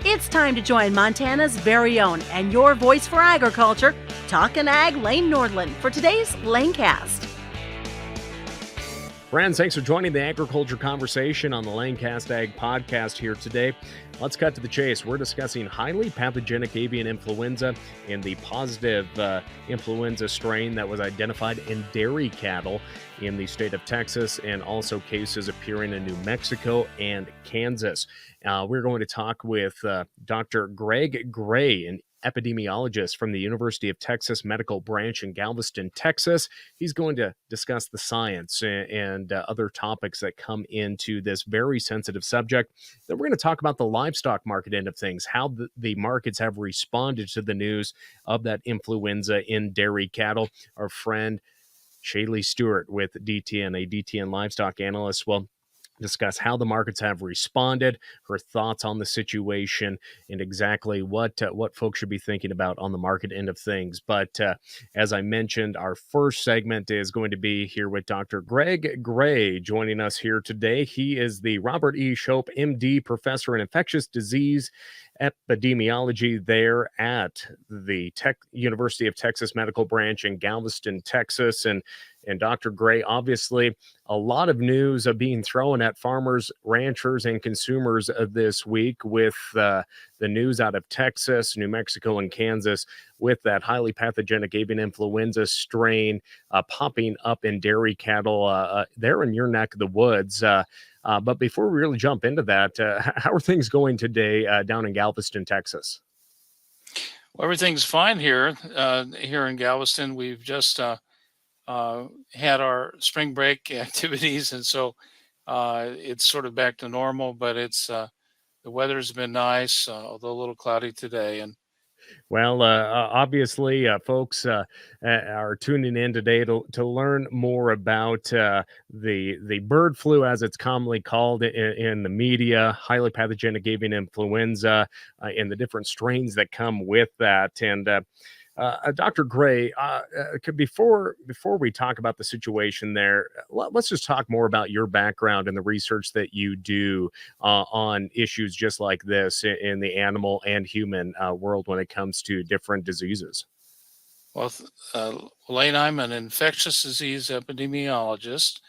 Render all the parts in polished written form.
It's time to join Montana's very own and your voice for agriculture, Talkin' Ag Lane Nordland, for today's Lanecast. Friends, thanks for joining the agriculture conversation on the Lanecast Ag podcast here today. Let's cut to the chase. We're discussing highly pathogenic avian influenza and the positive influenza strain that was identified in dairy cattle in the state of Texas, and also cases appearing in New Mexico and Kansas. We're going to talk with Dr. Greg Gray, an epidemiologist from the University of Texas Medical Branch in Galveston, Texas. He's going to discuss the science and other topics that come into this very sensitive subject. Then we're going to talk about the livestock market end of things, how the markets have responded to the news of that influenza in dairy cattle. Our friend ShayLe Stewart with DTN, a DTN Livestock Analyst, will discuss how the markets have responded, her thoughts on the situation, and exactly what folks should be thinking about on the market end of things. But as I mentioned, our first segment is going to be here with Dr. Greg Gray joining us here today. He is the Robert E. Shope, MD, Professor in Infectious Disease Epidemiology there at the University of Texas Medical Branch in Galveston, Texas. And Dr. Gray, obviously, a lot of news being thrown at farmers, ranchers, and consumers this week with the news out of Texas, New Mexico, and Kansas with that highly pathogenic avian influenza strain popping up in dairy cattle there in your neck of the woods. But before we really jump into that, how are things going today down in Galveston, Texas? Well, everything's fine here. Here in Galveston, we've just had our spring break activities, and so it's sort of back to normal. But it's the weather's been nice, although a little cloudy today. And well, obviously, folks are tuning in today to learn more about the bird flu, as it's commonly called in the media, highly pathogenic avian influenza, and the different strains that come with that. And Dr. Gray, before we talk about the situation there, let's just talk more about your background and the research that you do on issues just like this in the animal and human world when it comes to different diseases. Well, Lane, I'm an infectious disease epidemiologist,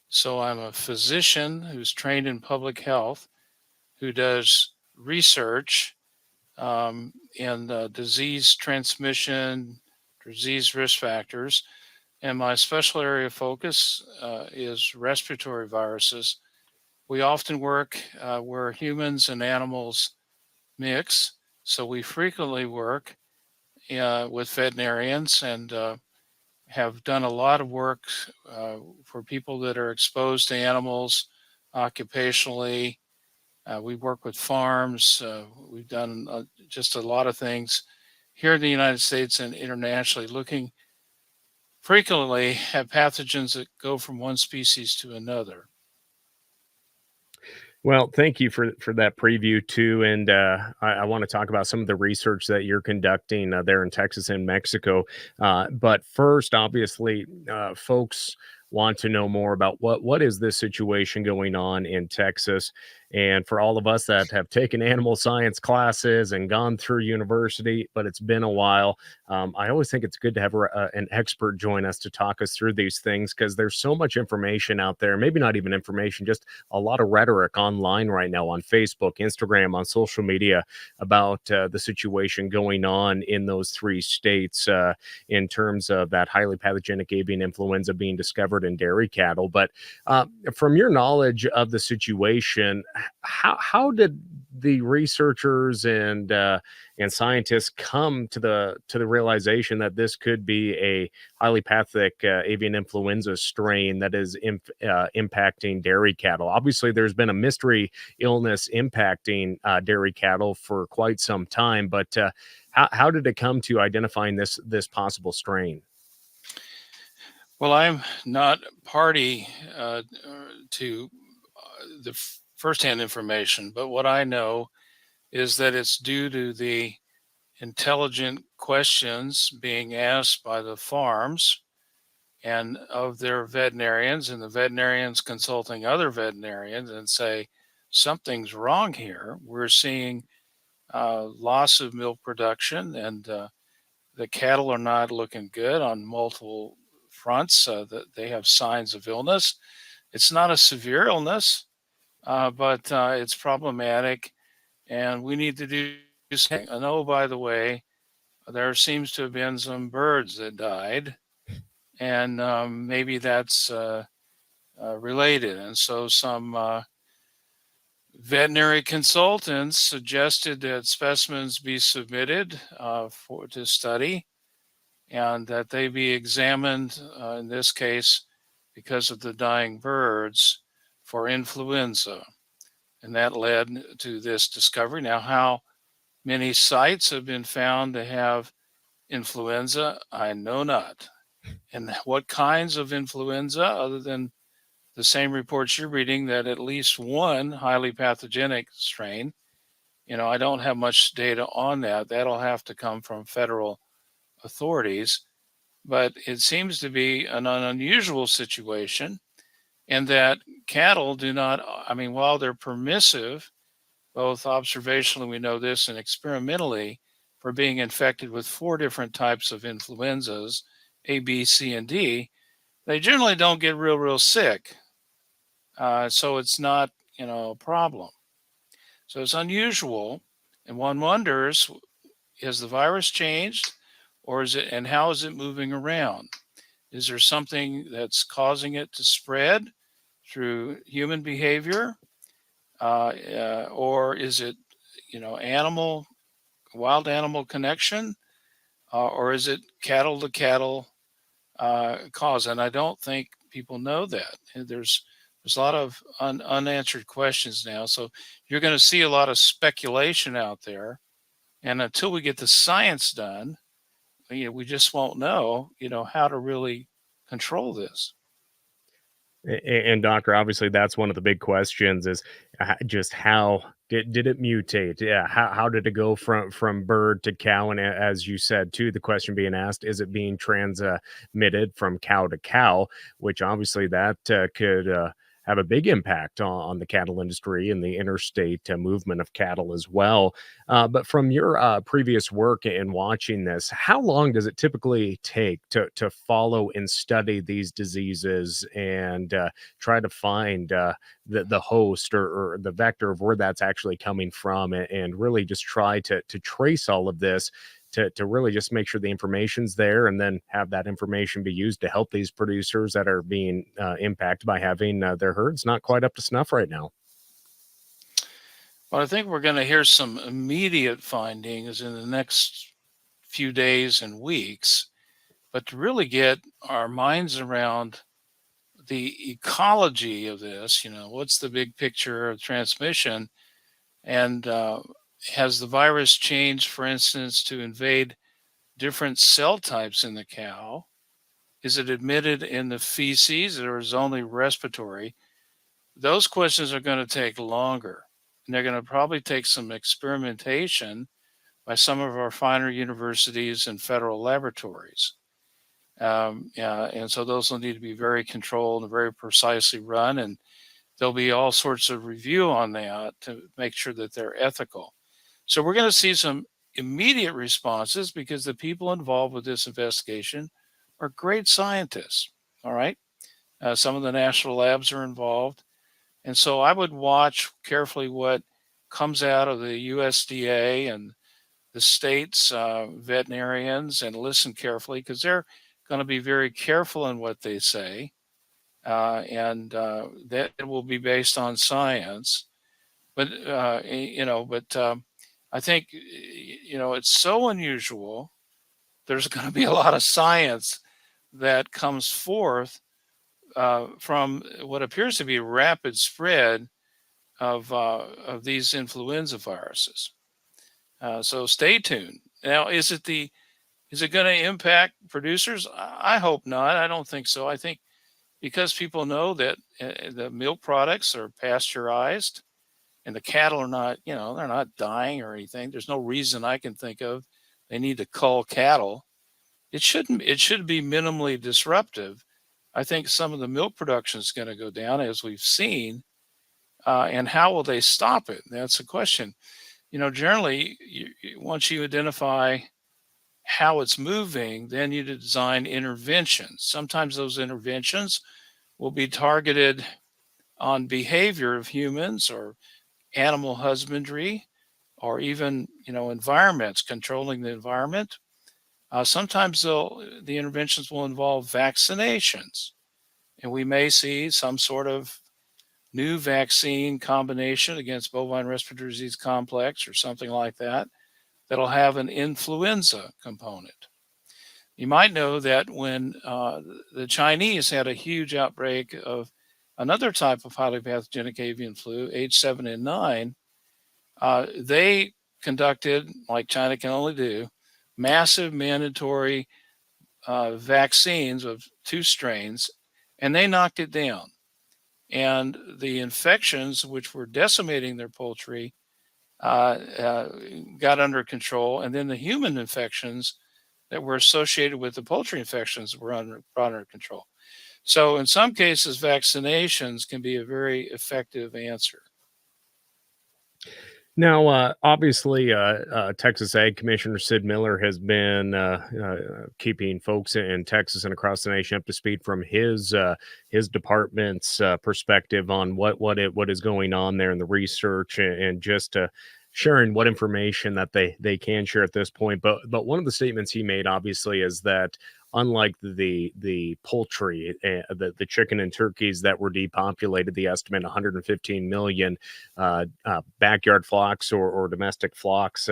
so I'm a physician who's trained in public health, who does research and disease transmission, disease risk factors. And my special area of focus is respiratory viruses. We often work where humans and animals mix, so we frequently work with veterinarians and have done a lot of work for people that are exposed to animals occupationally. We work with farms. We've done just a lot of things here in the United States and internationally, looking frequently at pathogens that go from one species to another. Well, thank you for that preview too, and I want to talk about some of the research that you're conducting there in Texas and Mexico. But first, obviously, folks want to know more about what is this situation going on in Texas. And for all of us that have taken animal science classes and gone through university, but it's been a while, I always think it's good to have an expert join us to talk us through these things, because there's so much information out there, maybe not even information, just a lot of rhetoric online right now on Facebook, Instagram, on social media about the situation going on in those three states in terms of that highly pathogenic avian influenza being discovered in dairy cattle. But from your knowledge of the situation, how did the researchers and scientists come to the realization that this could be a highly pathogenic avian influenza strain that is impacting dairy cattle? Obviously, there's been a mystery illness impacting dairy cattle for quite some time, but how did it come to identifying this possible strain? Well, I'm not party to the firsthand information, but what I know is that it's due to the intelligent questions being asked by the farms and of their veterinarians, and the veterinarians consulting other veterinarians and say, something's wrong here. We're seeing loss of milk production, and the cattle are not looking good on multiple fronts. That they have signs of illness. It's not a severe illness, but it's problematic, and we need to do something. And oh, by the way, there seems to have been some birds that died, and maybe that's related. And so some veterinary consultants suggested that specimens be submitted to study, and that they be examined, in this case, because of the dying birds, for influenza. And that led to this discovery. Now, how many sites have been found to have influenza, I know not. And what kinds of influenza, other than the same reports you're reading, that at least one highly pathogenic strain, I don't have much data on that. That'll have to come from federal authorities. But it seems to be an unusual situation, and that cattle do not, while they're permissive, both observationally, we know this, and experimentally, for being infected with 4 different types of influenzas, A, B, C, and D, they generally don't get real sick. So it's not, a problem. So it's unusual, and one wonders, has the virus changed, or is it, and how is it moving around? Is there something that's causing it to spread through human behavior, or is it, wild animal connection, or is it cattle to cattle cause? And I don't think people know that. And there's a lot of unanswered questions now. So you're going to see a lot of speculation out there. And until we get the science done, we just won't know, how to really control this. And doctor, obviously, that's one of the big questions: is just how did it mutate? Yeah, how did it go from bird to cow? And as you said too, the question being asked: is it being transmitted from cow to cow? Which obviously that could have a big impact on the cattle industry and the interstate movement of cattle as well. But from your previous work in watching this, how long does it typically take to follow and study these diseases and try to find the host or the vector of where that's actually coming from, and really just try to trace all of this to really just make sure the information's there, and then have that information be used to help these producers that are being impacted by having their herds not quite up to snuff right now? Well, I think we're going to hear some immediate findings in the next few days and weeks, but to really get our minds around the ecology of this, what's the big picture of transmission, and has the virus changed, for instance, to invade different cell types in the cow? Is it admitted in the feces, or is it only respiratory? Those questions are going to take longer, and they're going to probably take some experimentation by some of our finer universities and federal laboratories. And so those will need to be very controlled and very precisely run, and there'll be all sorts of review on that to make sure that they're ethical. So we're going to see some immediate responses, because the people involved with this investigation are great scientists. All right. Some of the national labs are involved. And so I would watch carefully what comes out of the USDA and the state's veterinarians, and listen carefully, because they're going to be very careful in what they say. And that will be based on science. But, I think, it's so unusual. There's going to be a lot of science that comes forth from what appears to be rapid spread of these influenza viruses. So stay tuned. Now, is it going to impact producers? I hope not. I don't think so. I think because people know that the milk products are pasteurized, and the cattle are not, they're not dying or anything. There's no reason I can think of they need to cull cattle. It should be minimally disruptive. I think some of the milk production is going to go down, as we've seen. And how will they stop it? That's the question. generally, once you identify how it's moving, then you design interventions. Sometimes those interventions will be targeted on behavior of humans or animal husbandry, or even environments, controlling the environment. Sometimes the interventions will involve vaccinations, and we may see some sort of new vaccine combination against bovine respiratory disease complex or something like that that'll have an influenza component. You might know that when the Chinese had a huge outbreak of another type of highly pathogenic avian flu, H7N9, they conducted, like China can only do, massive mandatory vaccines of 2 strains, and they knocked it down. And the infections, which were decimating their poultry, got under control. And then the human infections that were associated with the poultry infections were brought under control. So in some cases, vaccinations can be a very effective answer. Now, obviously, Texas Ag Commissioner Sid Miller has been keeping folks in Texas and across the nation up to speed from his department's perspective on what is going on there in the research, and just sharing what information that they can share at this point. But one of the statements he made, obviously, is that unlike the poultry, the chicken and turkeys that were depopulated, the estimate 115 million backyard flocks or domestic flocks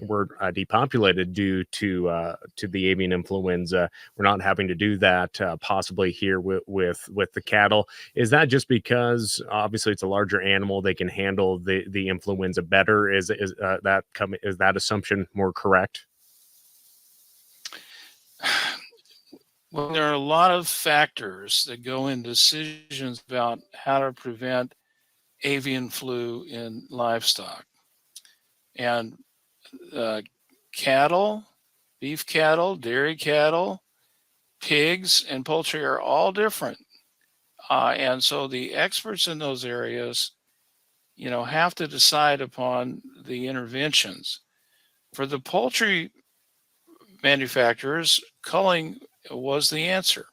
were depopulated due to the avian influenza. We're not having to do that possibly here with the cattle. Is that just because obviously it's a larger animal, they can handle the influenza better? Is that assumption more correct? Well, there are a lot of factors that go into decisions about how to prevent avian flu in livestock. And cattle, beef cattle, dairy cattle, pigs, and poultry are all different. And so the experts in those areas, have to decide upon the interventions. For the poultry manufacturers, culling was the answer.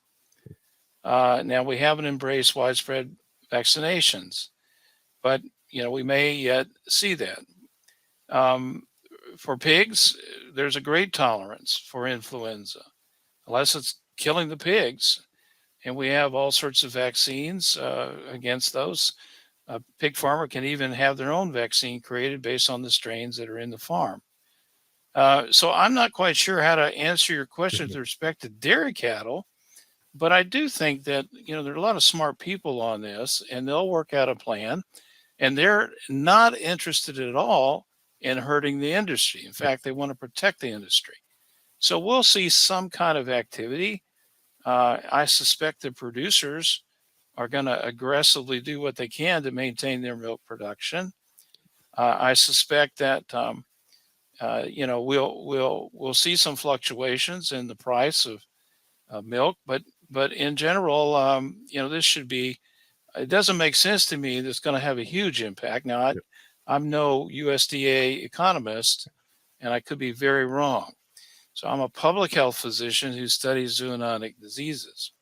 Now, we haven't embraced widespread vaccinations, but we may yet see that. For pigs, there's a great tolerance for influenza, unless it's killing the pigs, and we have all sorts of vaccines against those. A pig farmer can even have their own vaccine created based on the strains that are in the farm. So I'm not quite sure how to answer your question with respect to dairy cattle, but I do think that, there are a lot of smart people on this, and they'll work out a plan, and they're not interested at all in hurting the industry. In fact, they want to protect the industry. So we'll see some kind of activity. I suspect the producers are going to aggressively do what they can to maintain their milk production. I suspect that we'll see some fluctuations in the price of milk, but in general, this should be. It doesn't make sense to me that it's going to have a huge impact. Now, I'm no USDA economist, and I could be very wrong. So I'm a public health physician who studies zoonotic diseases.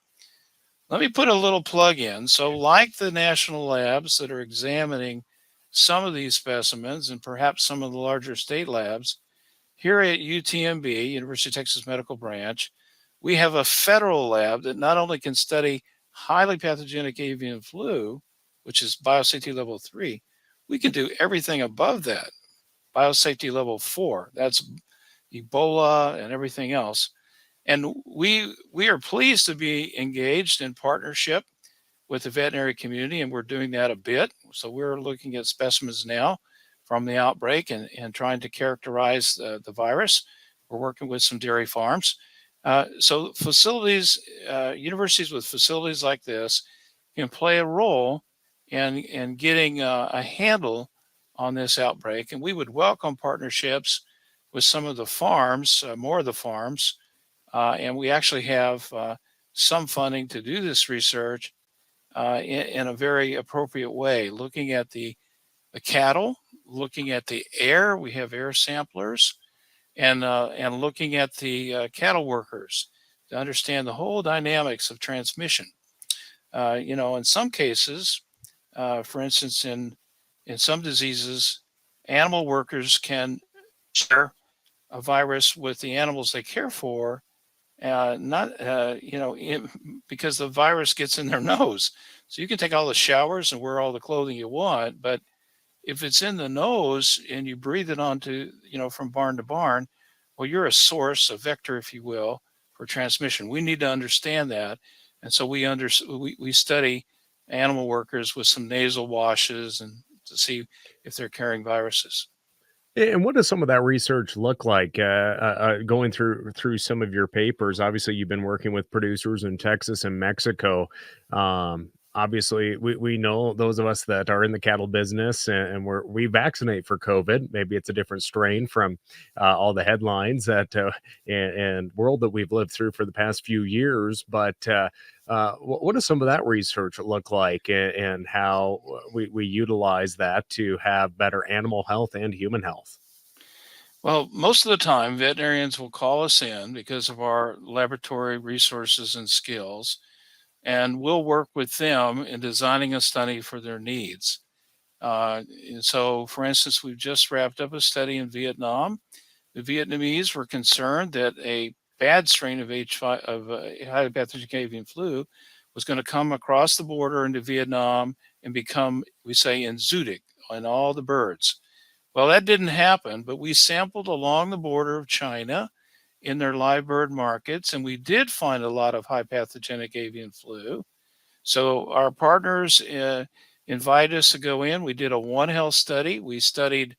Let me put a little plug in. So like the national labs that are examining some of these specimens, and perhaps some of the larger state labs, here at UTMB, University of Texas Medical Branch, we have a federal lab that not only can study highly pathogenic avian flu, which is biosafety level 3, we can do everything above that, biosafety level 4. That's Ebola and everything else. And we are pleased to be engaged in partnership with the veterinary community, and we're doing that a bit. So we're looking at specimens now from the outbreak and trying to characterize the virus. We're working with some dairy farms. So facilities, universities with facilities like this can play a role in getting a handle on this outbreak. And we would welcome partnerships with some of the farms, more of the farms. And we actually have some funding to do this research in a very appropriate way, looking at the the cattle, looking at the air. We have air samplers, and looking at the cattle workers to understand the whole dynamics of transmission. In some cases, for instance, in some diseases, animal workers can share a virus with the animals they care for, because the virus gets in their nose. So you can take all the showers and wear all the clothing you want, but if it's in the nose and you breathe it onto, from barn to barn, well, you're a source, a vector, if you will, for transmission. We need to understand that. And so we study animal workers with some nasal washes and to see if they're carrying viruses. And what does some of that research look like? Going through some of your papers, obviously you've been working with producers in Texas and Mexico. Obviously, we know those of us that are in the cattle business, and we vaccinate for COVID. Maybe it's a different strain from all the headlines and world that we've lived through for the past few years. But what does some of that research look like, and how we utilize that to have better animal health and human health? Well, most of the time, veterinarians will call us in because of our laboratory resources and skills, and we'll work with them in designing a study for their needs. And so, for instance, we've just wrapped up a study in Vietnam. The Vietnamese were concerned that a bad strain of highly pathogenic avian flu was going to come across the border into Vietnam and become, we say, enzootic on all the birds. Well, that didn't happen, but we sampled along the border of China in their live bird markets, and we did find a lot of high pathogenic avian flu. So our partners invited us to go in. We did a One Health study. We studied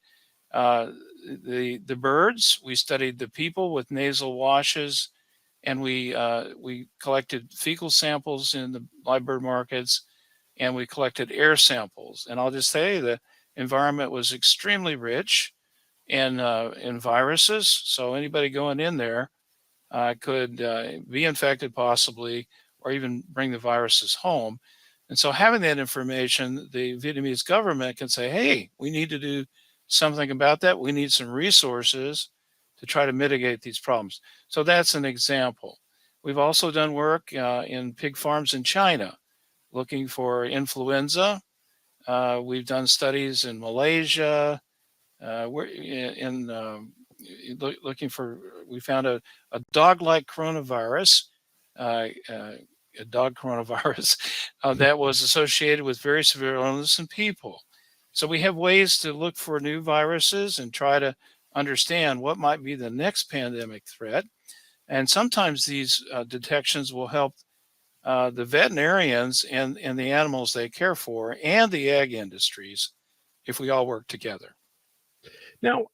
the birds. We studied the people with nasal washes, and we collected fecal samples in the live bird markets, and we collected air samples. And I'll just say the environment was extremely rich in viruses. So anybody going in there could be infected possibly, or even bring the viruses home. And so having that information, the Vietnamese government can say, hey, we need to do something about that. We need some resources to try to mitigate these problems. So that's an example. We've also done work in pig farms in China, looking for influenza. We've done studies in Malaysia. We found a dog-like coronavirus, a dog coronavirus that was associated with very severe illness in people. So we have ways to look for new viruses and try to understand what might be the next pandemic threat. And sometimes these detections will help the veterinarians and the animals they care for and the ag industries if we all work together. Now,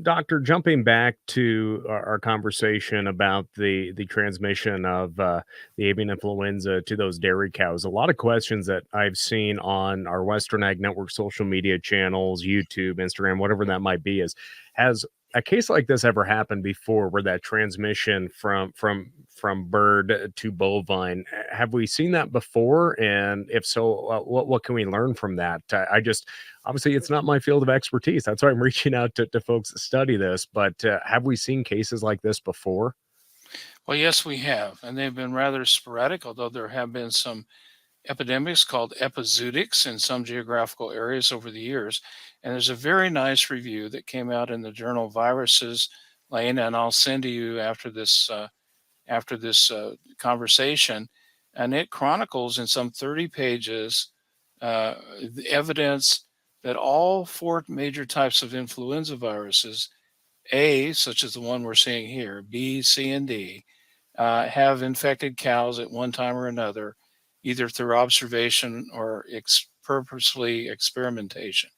Doctor, jumping back to our conversation about the transmission of the avian influenza to those dairy cows, a lot of questions that I've seen on our Western Ag Network social media channels, YouTube, Instagram, whatever that might be, has a case like this ever happened before, where that transmission from bird to bovine? Have we seen that before? And if so, what can we learn from that? I just, obviously it's not my field of expertise. That's why I'm reaching out to folks that study this. But have we seen cases like this before? Well, yes, we have, and they've been rather sporadic, although there have been some epidemics called epizootics in some geographical areas over the years. And there's a very nice review that came out in the journal Viruses, Lane, and I'll send to you after this conversation. And it chronicles in some 30 pages the evidence that all four major types of influenza viruses, A, such as the one we're seeing here, B, C, and D, have infected cows at one time or another, either through observation or purposely experimentation.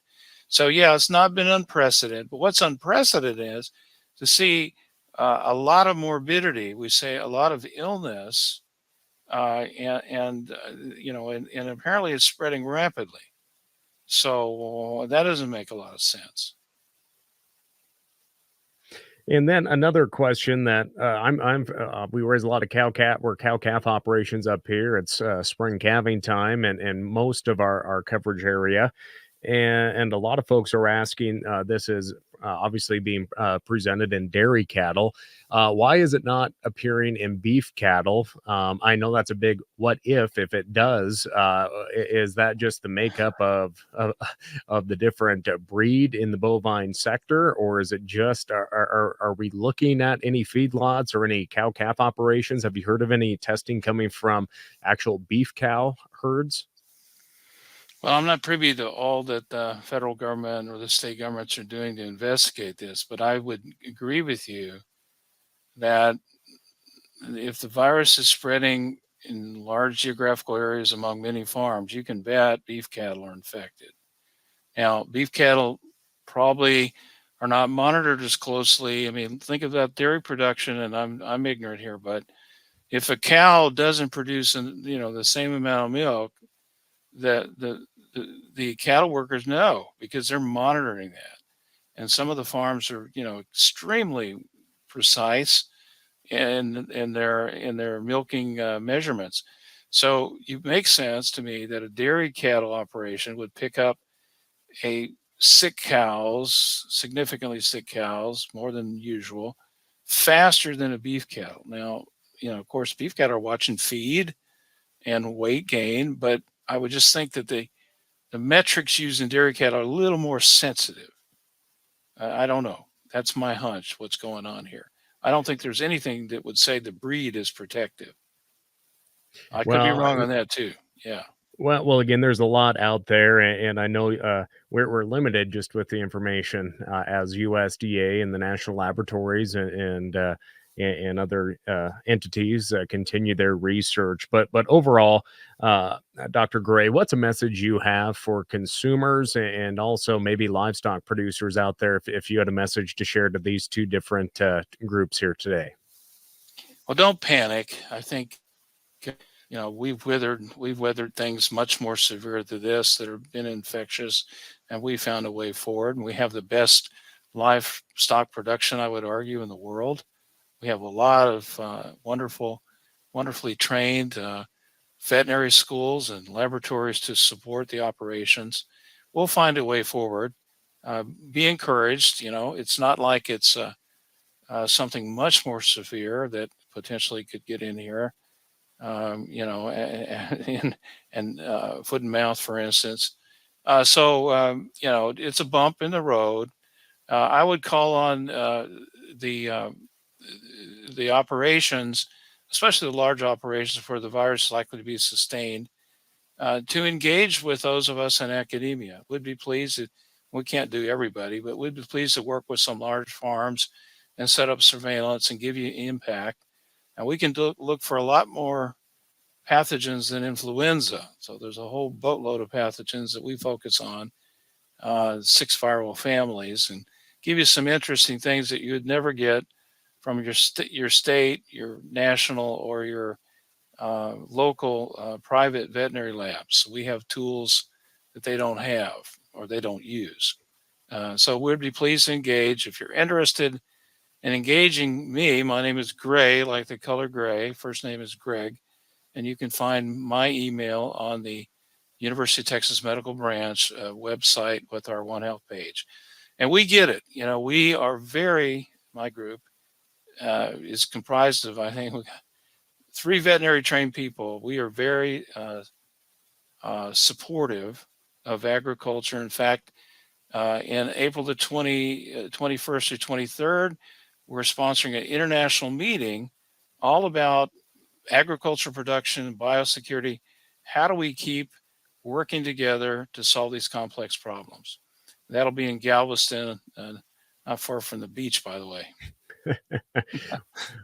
So yeah, it's not been unprecedented, but what's unprecedented is to see a lot of morbidity. We say a lot of illness, and apparently it's spreading rapidly. So that doesn't make a lot of sense. And then another question that we raise a lot of cow calf operations up here. It's spring calving time and most of our coverage area. And a lot of folks are asking, this is obviously being presented in dairy cattle. Why is it not appearing in beef cattle? I know that's a big what if it does. Is that just the makeup of the different breed in the bovine sector, or is it just are we looking at any feedlots or any cow calf operations? Have you heard of any testing coming from actual beef cow herds? Well, I'm not privy to all that the federal government or the state governments are doing to investigate this, but I would agree with you that if the virus is spreading in large geographical areas among many farms, you can bet beef cattle are infected. Now, beef cattle probably are not monitored as closely. I mean, think about dairy production, and I'm ignorant here, but if a cow doesn't produce, the same amount of milk, that the cattle workers know because they're monitoring that. And some of the farms are, extremely precise in their milking measurements. So it makes sense to me that a dairy cattle operation would pick up a significantly sick cows, more than usual, faster than a beef cattle. Now, of course, beef cattle are watching feed and weight gain, but I would just think that the metrics used in dairy cattle are a little more sensitive. I don't know. That's my hunch, what's going on here. I don't think there's anything that would say the breed is protective. I could be Well, wrong on that too. Yeah. well, again, there's a lot out there, and I know we're limited just with the information as USDA and the national laboratories and other entities continue their research. But overall, Dr. Gray, what's a message you have for consumers and also maybe livestock producers out there, if you had a message to share to these two different groups here today? Well, don't panic. I think we've weathered things much more severe than this that have been infectious, and we found a way forward. And we have the best livestock production, I would argue, in the world. We have a lot of wonderfully trained veterinary schools and laboratories to support the operations. We'll find a way forward. Be encouraged. It's not like it's something much more severe that potentially could get in here. And foot and mouth, for instance. It's a bump in the road. I would call on the operations, especially the large operations where the virus is likely to be sustained, to engage with those of us in academia. We'd be pleased we can't do everybody, but we'd be pleased to work with some large farms and set up surveillance and give you impact. And we can look for a lot more pathogens than influenza. So there's a whole boatload of pathogens that we focus on, 6 viral families, and give you some interesting things that you would never get from your state, your national, or your local private veterinary labs. So we have tools that they don't have or they don't use. So we'd be pleased to engage. If you're interested in engaging me, my name is Gray, like the color gray. First name is Greg. And you can find my email on the University of Texas Medical Branch website with our One Health page. And we get it. We are my group is comprised of, I think, 3 veterinary trained people. We are very supportive of agriculture. In fact, in April the 21st to 23rd, we're sponsoring an international meeting all about agriculture production and biosecurity. How do we keep working together to solve these complex problems? That'll be in Galveston, not far from the beach, by the way.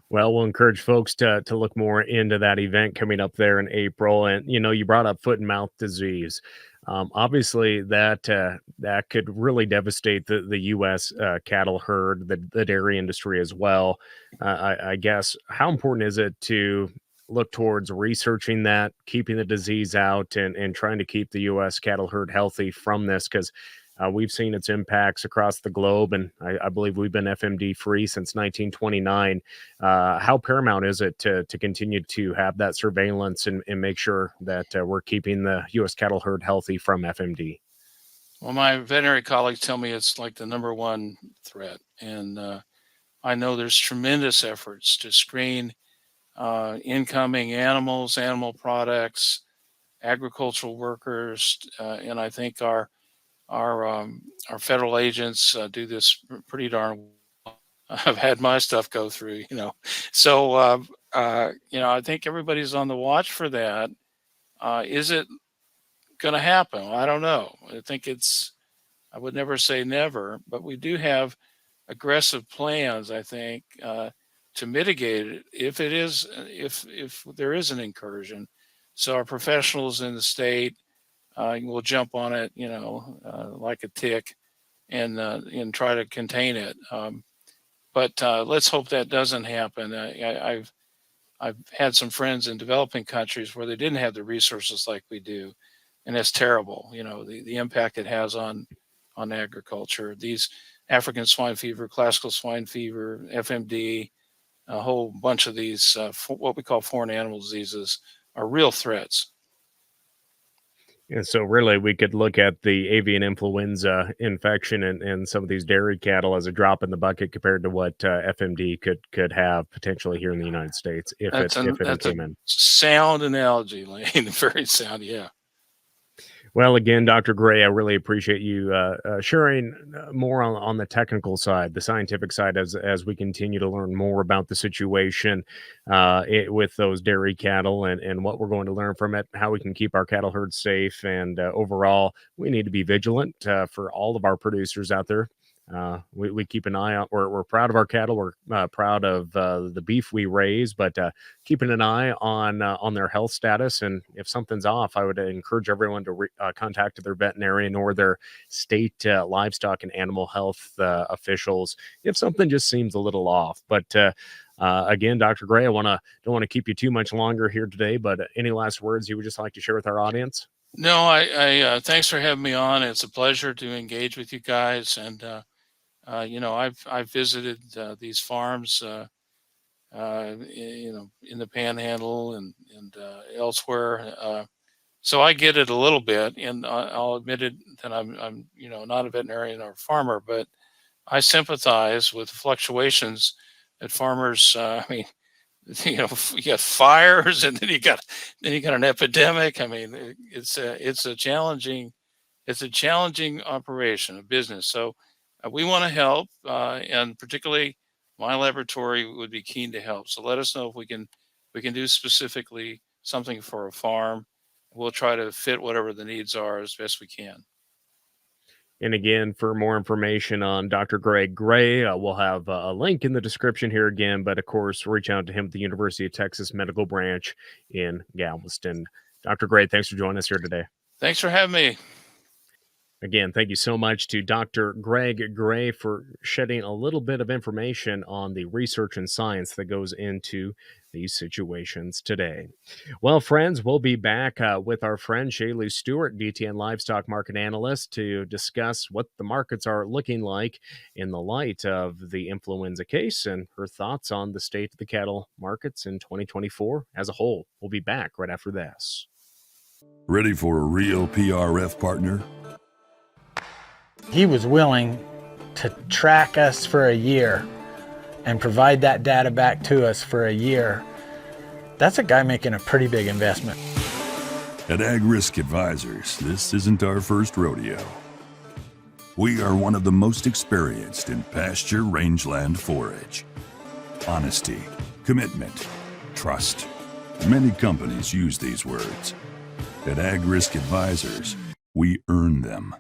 Well, we'll encourage folks to look more into that event coming up there in April. And you brought up foot and mouth disease. Obviously, that could really devastate the U.S. Cattle herd, the dairy industry as well. I guess, how important is it to look towards researching that, keeping the disease out, and trying to keep the U.S. cattle herd healthy from this? Because we've seen its impacts across the globe, and I believe we've been FMD free since 1929. How paramount is it to continue to have that surveillance and make sure that we're keeping the U.S. cattle herd healthy from FMD? Well, my veterinary colleagues tell me it's like the number one threat. And I know there's tremendous efforts to screen incoming animals, animal products, agricultural workers, and I think our federal agents do this pretty darn well. I've had my stuff go through, so I think everybody's on the watch for that. Is it going to happen? I don't know. I would never say never, but we do have aggressive plans, I think, to mitigate it if there is an incursion. So our professionals in the state will jump on it, like a tick, and try to contain it. But let's hope that doesn't happen. I've had some friends in developing countries where they didn't have the resources like we do, and that's terrible. The impact it has on agriculture. These African swine fever, classical swine fever, FMD, a whole bunch of these what we call foreign animal diseases are real threats. And so really we could look at the avian influenza infection in some of these dairy cattle as a drop in the bucket compared to what FMD could have potentially here in the United States if it came in. Sound analogy, Lane. Very sound, yeah. Well, again, Dr. Gray, I really appreciate you sharing more on the technical side, the scientific side, as we continue to learn more about the situation with those dairy cattle and what we're going to learn from it, how we can keep our cattle herd safe. And overall, we need to be vigilant for all of our producers out there. We keep an eye on. We're proud of our cattle. We're proud of the beef we raise, but keeping an eye on their health status. And if something's off, I would encourage everyone to contact their veterinarian or their state livestock and animal health officials if something just seems a little off. But again, Dr. Gray, don't want to keep you too much longer here today. But any last words you would just like to share with our audience? No, I thanks for having me on. It's a pleasure to engage with you guys. And I've visited these farms, in the Panhandle and elsewhere. So I get it a little bit, and I'll admit it that I'm not a veterinarian or a farmer, but I sympathize with fluctuations that farmers. You got fires, and then you got an epidemic. I mean, it's a challenging operation, a business. So we want to help, and particularly my laboratory would be keen to help. So let us know if we can do specifically something for a farm. We'll try to fit whatever the needs are as best we can. And again, for more information on Dr. Greg Gray, we'll have a link in the description here again. But of course, reach out to him at the University of Texas Medical Branch in Galveston. Dr. Gray, thanks for joining us here today. Thanks for having me. Again, thank you so much to Dr. Greg Gray for shedding a little bit of information on the research and science that goes into these situations today. Well, friends, we'll be back with our friend ShayLe Stewart, DTN Livestock Market Analyst, to discuss what the markets are looking like in the light of the influenza case and her thoughts on the state of the cattle markets in 2024 as a whole. We'll be back right after this. Ready for a real PRF partner? He was willing to track us for a year and provide that data back to us for a year. That's a guy making a pretty big investment. At Ag Risk Advisors, this isn't our first rodeo. We are one of the most experienced in pasture rangeland forage. Honesty, commitment, trust. Many companies use these words. At Ag Risk Advisors, we earn them.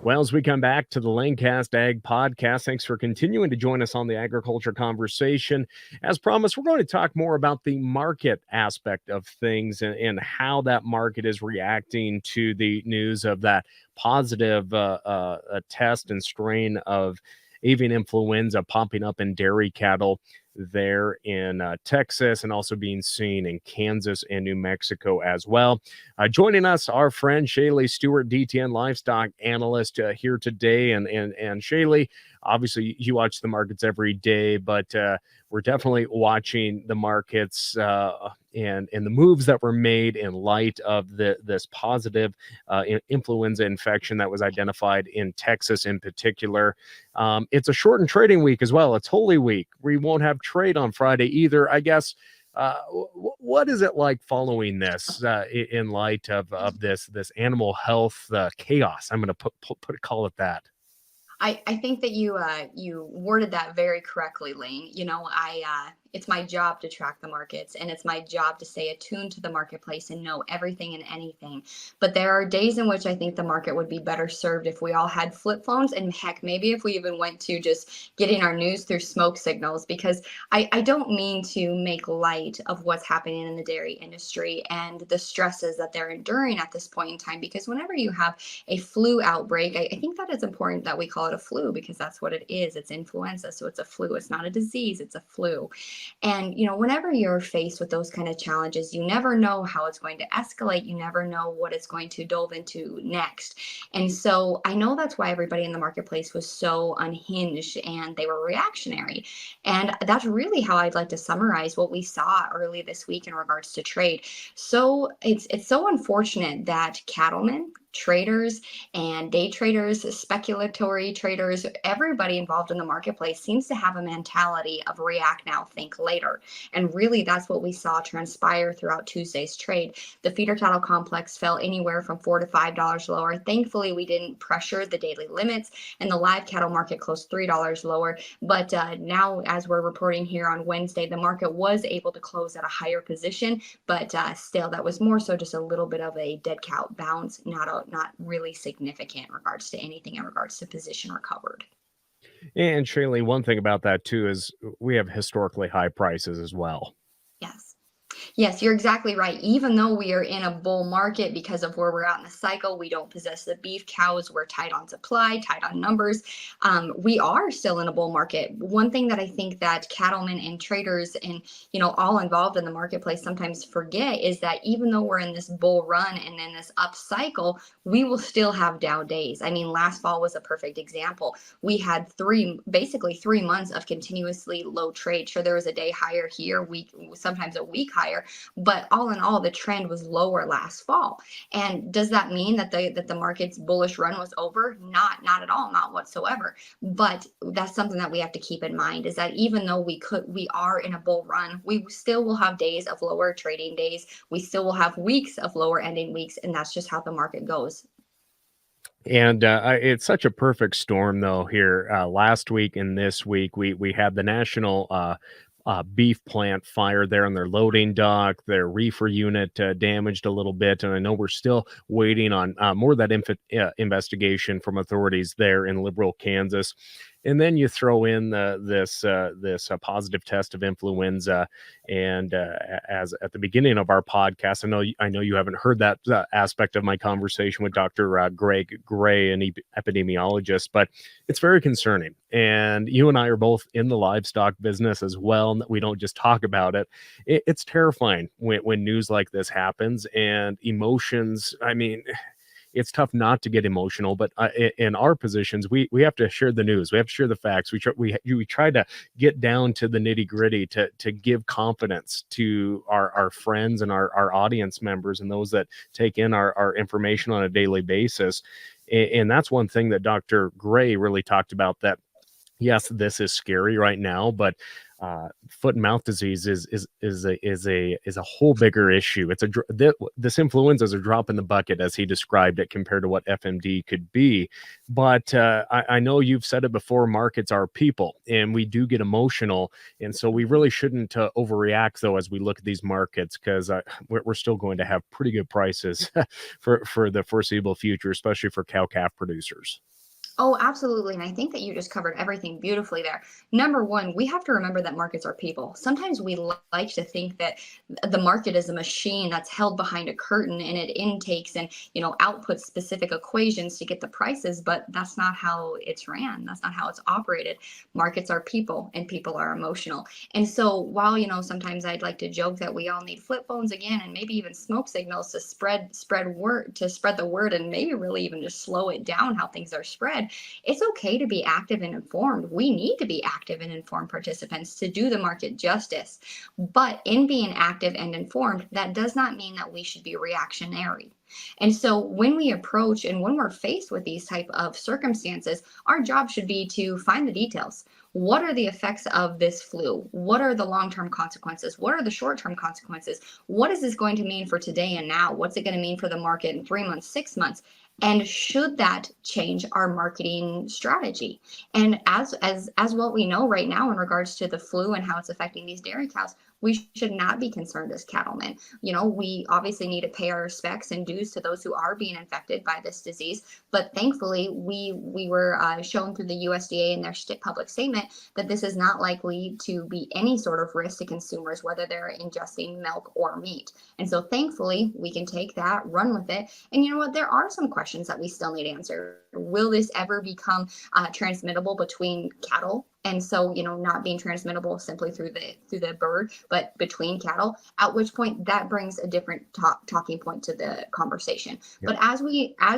Well, as we come back to the Lanecast Ag Podcast, thanks for continuing to join us on the agriculture conversation. As promised, we're going to talk more about the market aspect of things and how that market is reacting to the news of that positive test and strain of avian influenza popping up in dairy cattle there in Texas and also being seen in Kansas and New Mexico as well. Joining us, our friend ShayLe Stewart, DTN Livestock Analyst here today. And ShayLe, obviously you watch the markets every day, but we're definitely watching the markets and the moves that were made in light of this positive influenza infection that was identified in Texas in particular. It's a shortened trading week as well. It's Holy Week. We won't have trade on Friday either, I guess. What is it like following this in light of this animal health chaos? I'm going to call it that. I think that you worded that very correctly, Lane. It's my job to track the markets, and it's my job to stay attuned to the marketplace and know everything and anything. But there are days in which I think the market would be better served if we all had flip phones, and heck, maybe if we even went to just getting our news through smoke signals, because I don't mean to make light of what's happening in the dairy industry and the stresses that they're enduring at this point in time, because whenever you have a flu outbreak, I think that it's important that we call it a flu, because that's what it is. It's influenza, so it's a flu. It's not a disease, it's a flu. And, whenever you're faced with those kind of challenges, you never know how it's going to escalate. You never know what it's going to delve into next. And so I know that's why everybody in the marketplace was so unhinged and they were reactionary. And that's really how I'd like to summarize what we saw early this week in regards to trade. So it's so unfortunate that cattlemen, traders, and day traders, speculatory traders, everybody involved in the marketplace seems to have a mentality of react now, think later. And really, that's what we saw transpire throughout Tuesday's trade. The feeder cattle complex fell anywhere from $4 to $5 lower. Thankfully, we didn't pressure the daily limits, and the live cattle market closed $3 lower. But now, as we're reporting here on Wednesday, the market was able to close at a higher position, but still, that was more so just a little bit of a dead cow bounce, not really significant in regards to anything in regards to position recovered. And ShayLe, one thing about that too is we have historically high prices as well. Yes, you're exactly right. Even though we are in a bull market because of where we're at in the cycle, we don't possess the beef cows. We're tight on supply, tight on numbers. We are still in a bull market. One thing that I think that cattlemen and traders and, all involved in the marketplace sometimes forget is that even though we're in this bull run and in this up cycle, we will still have down days. I mean, last fall was a perfect example. We had basically 3 months of continuously low trade. Sure, there was a day higher here, sometimes a week higher. But all in all, the trend was lower last fall. And does that mean that the market's bullish run was over? Not at all, not whatsoever. But that's something that we have to keep in mind, is that even though we are in a bull run, we still will have days of lower trading days. We still will have weeks of lower ending weeks, and that's just how the market goes. And it's such a perfect storm, though, here. Last week and this week, we had the national beef plant fire there on their loading dock, their reefer unit damaged a little bit. And I know we're still waiting on more of that investigation from authorities there in liberal Kansas. And then you throw in this positive test of influenza. And as at the beginning of our podcast, I know you haven't heard that aspect of my conversation with Dr. Greg Gray, an epidemiologist, but it's very concerning. And you and I are both in the livestock business as well. And we don't just talk about it. It's terrifying when news like this happens, and emotions. I mean, it's tough not to get emotional, but in our positions, we have to share the news. We have to share the facts. We try to get down to the nitty gritty to give confidence to our friends and our audience members and those that take in our information on a daily basis. And that's one thing that Dr. Gray really talked about, that yes, this is scary right now, but foot and mouth disease is a whole bigger issue. This influenza is a drop in the bucket, as he described it, compared to what FMD could be. But I know you've said it before, markets are people, and we do get emotional. And so we really shouldn't overreact, though, as we look at these markets, because we're still going to have pretty good prices for the foreseeable future, especially for cow-calf producers. Oh, absolutely. And I think that you just covered everything beautifully there. Number one, we have to remember that markets are people. Sometimes we like to think that the market is a machine that's held behind a curtain and it intakes and, outputs specific equations to get the prices, but that's not how it's ran. That's not how it's operated. Markets are people, and people are emotional. And so while, sometimes I'd like to joke that we all need flip phones again, and maybe even smoke signals to spread the word, and maybe really even just slow it down how things are spread. said, it's okay to be active and informed. We need to be active and informed participants to do the market justice. But in being active and informed, that does not mean that we should be reactionary. And so when we approach and when we're faced with these type of circumstances, our job should be to find the details. What are the effects of this flu? What are the long-term consequences? What are the short-term consequences? What is this going to mean for today and now? What's it going to mean for the market in 3 months, 6 months? And should that change our marketing strategy? And as what we know right now in regards to the flu and how it's affecting these dairy cows, we should not be concerned as cattlemen. We obviously need to pay our respects and dues to those who are being infected by this disease. But thankfully, we were shown through the USDA in their public statement that this is not likely to be any sort of risk to consumers, whether they're ingesting milk or meat. And so thankfully, we can take that, run with it. And you know what? There are some questions that we still need to answer. Will this ever become transmittable between cattle? And so, not being transmittable simply through the bird, but between cattle, at which point that brings a different talking point to the conversation. Yep. But as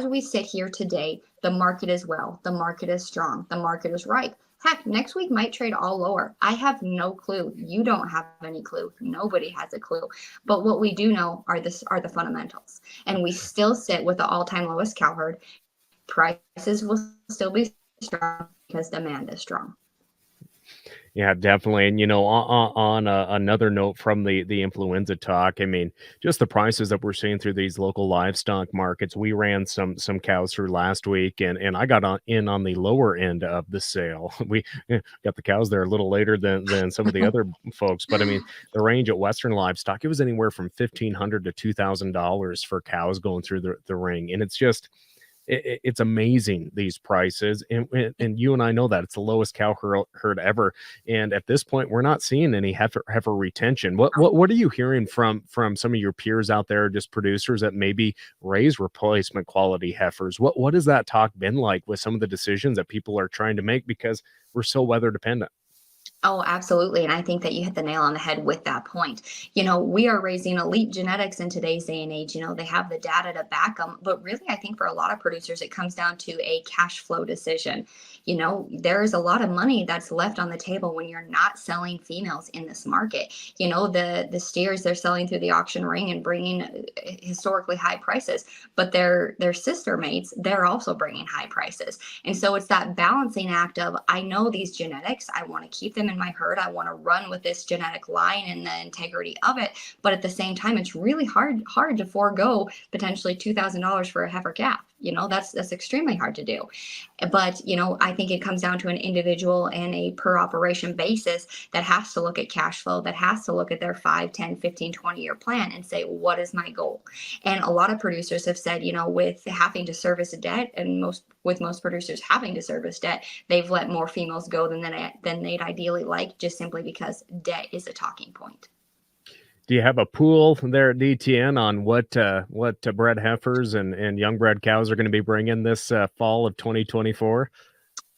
we sit here today, the market is well, the market is strong, the market is ripe. Heck, next week might trade all lower. I have no clue. You don't have any clue. Nobody has a clue. But what we do know are the fundamentals. And we still sit with the all-time lowest cow herd. Prices will still be strong because demand is strong. Yeah, definitely. And, on another note from the influenza talk, I mean, just the prices that we're seeing through these local livestock markets. We ran some cows through last week, and I got in on the lower end of the sale. We got the cows there a little later than some of the other folks. But I mean, the range at Western Livestock, it was anywhere from $1,500 to $2,000 for cows going through the ring. And it's just, it's amazing, these prices, and you and I know that it's the lowest cow herd ever, and at this point we're not seeing any heifer retention. What are you hearing from some of your peers out there, just producers that maybe raise replacement quality heifers? What has that talk been like with some of the decisions that people are trying to make, because we're so weather dependent? Oh, absolutely. And I think that you hit the nail on the head with that point. We are raising elite genetics in today's day and age. They have the data to back them. But really, I think for a lot of producers, it comes down to a cash flow decision. There is a lot of money that's left on the table when you're not selling females in this market. The steers they're selling through the auction ring and bringing historically high prices, but their sister mates, they're also bringing high prices. And so it's that balancing act of, I know these genetics, I want to keep them in my herd, I want to run with this genetic line and the integrity of it, but at the same time it's really hard to forego potentially $2,000 for a heifer calf. That's extremely hard to do. But I think it comes down to an individual and a per operation basis that has to look at cash flow, that has to look at their 5, 10, 15, 20-year plan and say, what is my goal? And a lot of producers have said, with having to service a debt, and most producers having to service debt, they've let more females go than they'd ideally like, just simply because debt is a talking point. Do you have a pool there at DTN on what bred heifers and young bred cows are going to be bringing this fall of 2024?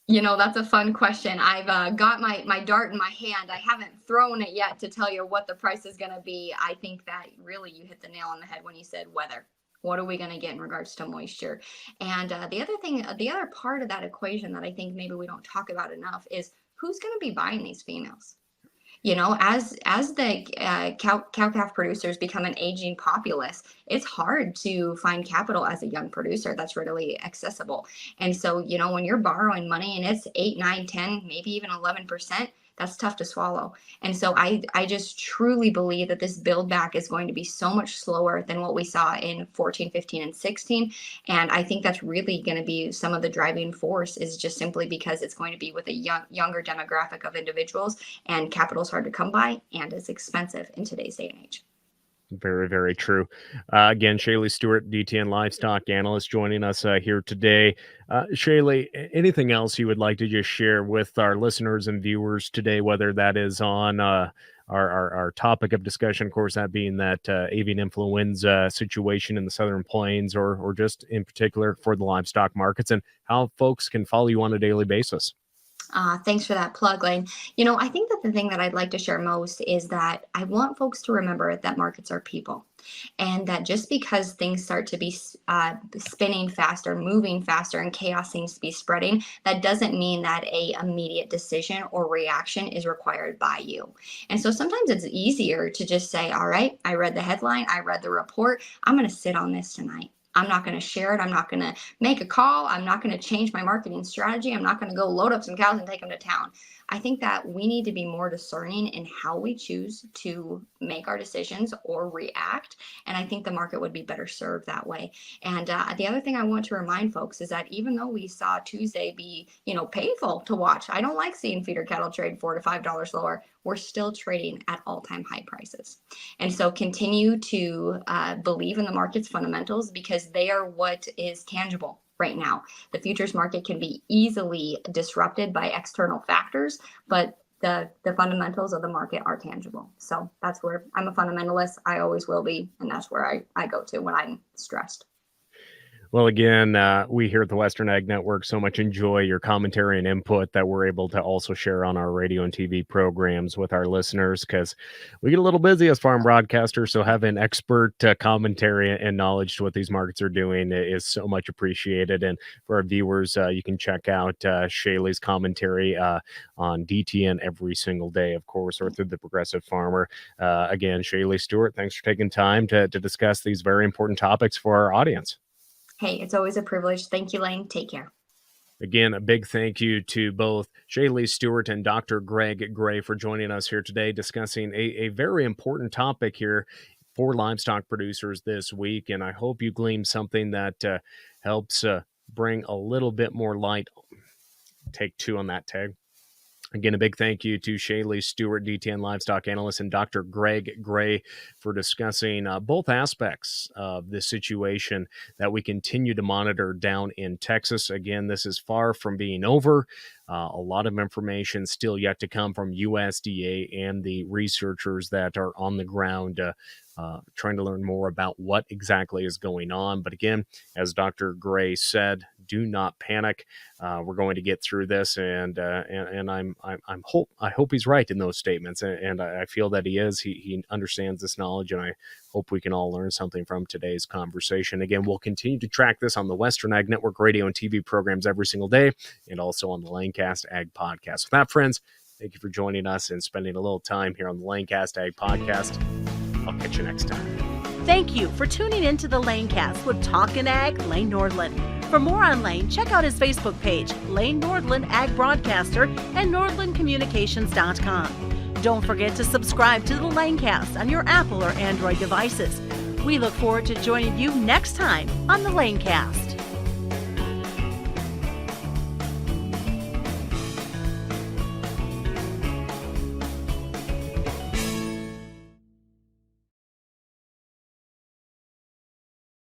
That's a fun question. I've got my dart in my hand. I haven't thrown it yet to tell you what the price is going to be. I think that really you hit the nail on the head when you said weather. What are we going to get in regards to moisture? And the other part of that equation that I think maybe we don't talk about enough is who's going to be buying these females. As the cow-calf producers become an aging populace, it's hard to find capital as a young producer that's readily accessible. And so, when you're borrowing money and it's 8, 9, 10, maybe even 11%, that's tough to swallow. And so I just truly believe that this build back is going to be so much slower than what we saw in 14, 15, and 16. And I think that's really going to be some of the driving force, is just simply because it's going to be with a younger demographic of individuals, and capital is hard to come by and is expensive in today's day and age. Very, very true. Again, ShayLe Stewart, DTN Livestock Analyst, joining us here today. ShayLe, anything else you would like to just share with our listeners and viewers today, whether that is on our topic of discussion, of course, that being that avian influenza situation in the Southern Plains, or just in particular for the livestock markets, and how folks can follow you on a daily basis? Thanks for that plug, Lane. I think that the thing that I'd like to share most is that I want folks to remember that markets are people, and that just because things start to be spinning faster, moving faster, and chaos seems to be spreading, that doesn't mean that a immediate decision or reaction is required by you. And so sometimes it's easier to just say, all right, I read the headline, I read the report, I'm going to sit on this tonight. I'm not going to share it. I'm not going to make a call. I'm not going to change my marketing strategy. I'm not going to go load up some cows and take them to town. I think that we need to be more discerning in how we choose to make our decisions or react. And I think the market would be better served that way. And the other thing I want to remind folks is that even though we saw Tuesday be, painful to watch, I don't like seeing feeder cattle trade $4 to $5 lower. We're still trading at all-time high prices. And so continue to believe in the market's fundamentals, because they are what is tangible right now. The futures market can be easily disrupted by external factors, but the fundamentals of the market are tangible. So that's where I'm a fundamentalist. I always will be. And that's where I go to when I'm stressed. Well, again, we here at the Western Ag Network so much enjoy your commentary and input that we're able to also share on our radio and TV programs with our listeners, because we get a little busy as farm broadcasters. So having expert commentary and knowledge to what these markets are doing is so much appreciated. And for our viewers, you can check out ShayLe's commentary on DTN every single day, of course, or through the Progressive Farmer. Again, ShayLe Stewart, thanks for taking time to discuss these very important topics for our audience. Hey, it's always a privilege. Thank you, Lane. Take care. Again, a big thank you to both ShayLe Stewart and Dr. Greg Gray for joining us here today, discussing a very important topic here for livestock producers this week. And I hope you glean something that helps bring a little bit more light. Take two on that tag. Again, a big thank you to ShayLe Stewart, DTN Livestock Analyst, and Dr. Greg Gray for discussing both aspects of this situation that we continue to monitor down in Texas. Again, this is far from being over. A lot of information still yet to come from USDA and the researchers that are on the ground trying to learn more about what exactly is going on. But again, as Dr. Gray said, do not panic. We're going to get through this, and I hope he's right in those statements, and I feel that he is. He understands this knowledge, and I hope we can all learn something from today's conversation. Again, we'll continue to track this on the Western Ag Network radio and TV programs every single day, and also on the Lanecast Ag Podcast. With that, friends, thank you for joining us and spending a little time here on the Lanecast Ag Podcast. I'll catch you next time. Thank you for tuning into the Lanecast with Talkin' Ag, Lane Nordlund. For more on Lane, check out his Facebook page, Lane Nordlund Ag Broadcaster, and NordlundCommunications.com. Don't forget to subscribe to the Lanecast on your Apple or Android devices. We look forward to joining you next time on the Lanecast.